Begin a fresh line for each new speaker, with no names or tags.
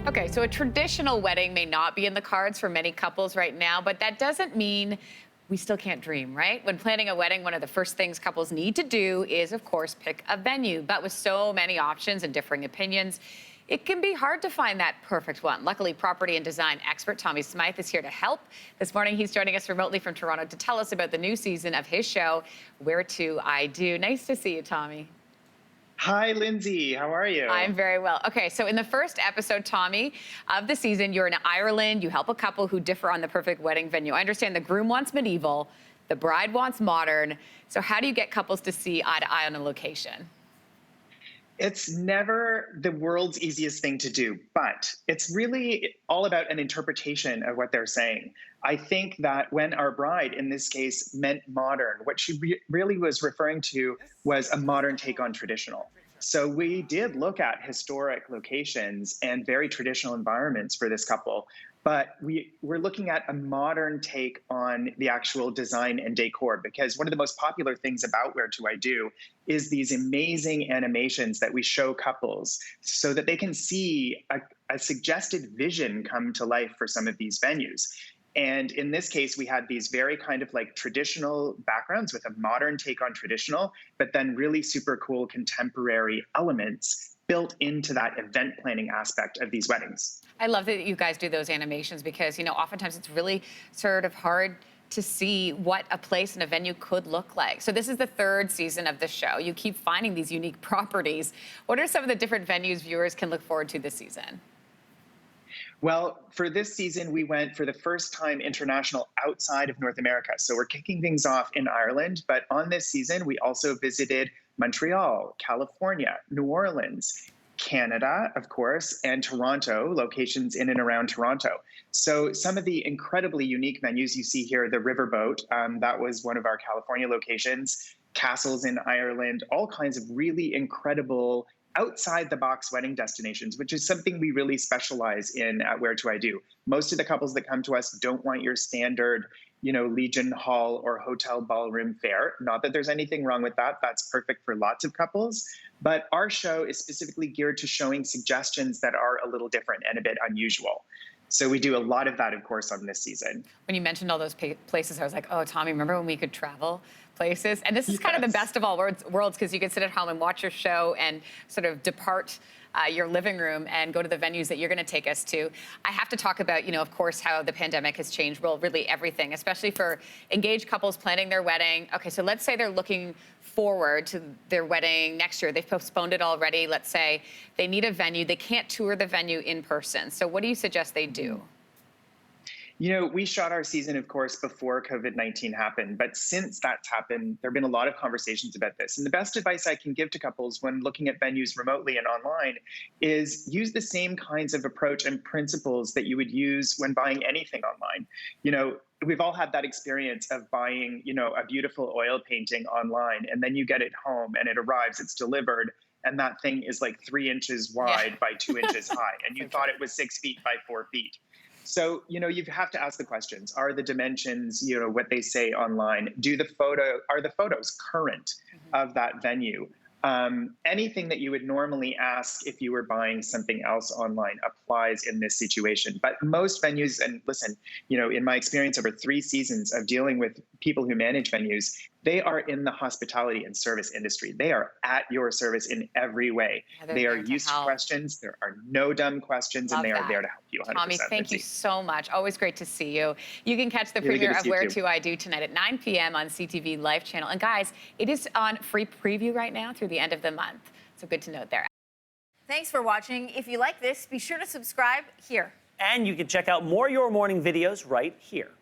Okay, so a traditional wedding may not be in the cards for many couples right now, but that doesn't mean we still can't dream, right? When planning a wedding, one of the first things couples need to do is, of course, pick a venue. But with so many options and differing opinions, it can be hard to find that perfect one. Luckily, property and design expert Tommy Smythe is here to help. This morning, he's joining us remotely from Toronto to tell us about the new season of his show, Where To I Do. Nice to see you, Tommy.
Hi, Lindsey. How are you?
I'm very well. Okay, so in the first episode, Tommy, of the season, you're in Ireland. You help a couple who differ on the perfect wedding venue. I understand the groom wants medieval, the bride wants modern. So how do you get couples to see eye to eye on a location?
It's never the world's easiest thing to do, but it's really all about an interpretation of what they're saying. I think that when our bride, in this case, meant modern, what she really was referring to was a modern take on traditional. So we did look at historic locations and very traditional environments for this couple, but we're looking at a modern take on the actual design and decor, because one of the most popular things about Where Do I Do is these amazing animations that we show couples so that they can see a suggested vision come to life for some of these venues. And in this case, we had these very kind of like traditional backgrounds with a modern take on traditional, but then really super cool contemporary elements built into that event planning aspect of these weddings.
I love that you guys do those animations because, oftentimes it's really sort of hard to see what a place and a venue could look like. So this is the third season of the show. You keep finding these unique properties. What are some of the different venues viewers can look forward to this season?
Well, for this season, we went for the first time international outside of North America. So we're kicking things off in Ireland, but on this season, we also visited Montreal, California, New Orleans, Canada, of course, and Toronto, locations in and around Toronto. So some of the incredibly unique venues you see here, the Riverboat, that was one of our California locations, castles in Ireland, all kinds of really incredible outside the box wedding destinations, which is something we really specialize in at Where Do I Do. Most of the couples that come to us don't want your standard, Legion Hall or hotel ballroom fare. Not that there's anything wrong with that. That's perfect for lots of couples. But our show is specifically geared to showing suggestions that are a little different and a bit unusual. So we do a lot of that, of course, on this season.
When you mentioned all those places, I was like, oh, Tommy, remember when we could travel places? And this is kind of the best of all worlds because you can sit at home and watch your show and sort of depart your living room and go to the venues that you're going to take us to. I have to talk about, of course, how the pandemic has changed, well, really everything, especially for engaged couples planning their wedding. Okay, so let's say they're looking forward to their wedding next year. They've postponed it already. Let's say they need a venue. They can't tour the venue in person. So what do you suggest they do?
We shot our season, of course, before COVID-19 happened. But since that's happened, there have been a lot of conversations about this. And the best advice I can give to couples when looking at venues remotely and online is use the same kinds of approach and principles that you would use when buying anything online. We've all had that experience of buying, a beautiful oil painting online, and then you get it home and it arrives, it's delivered, and that thing is like 3 inches wide by 2 inches high, and you thought it was 6 feet by 4 feet. So, you have to ask the questions. Are the dimensions, what they say online? Are the photos current of that venue? Anything that you would normally ask if you were buying something else online applies in this situation. But most venues, and listen, in my experience over 3 seasons of dealing with people who manage venues, they are in the hospitality and service industry. They are at your service in every way. They are used to questions. There are no dumb questions, and they are there to help you 100%.
Tommy, thank you so much. Always great to see you. You can catch the
Really
premiere of Where
too.
Do I Do tonight at 9 p.m. on CTV Life Channel. And guys, it is on free preview right now through the end of the month. So good to note there.
Thanks for watching. If you like this, be sure to subscribe here.
And you can check out more Your Morning videos right here.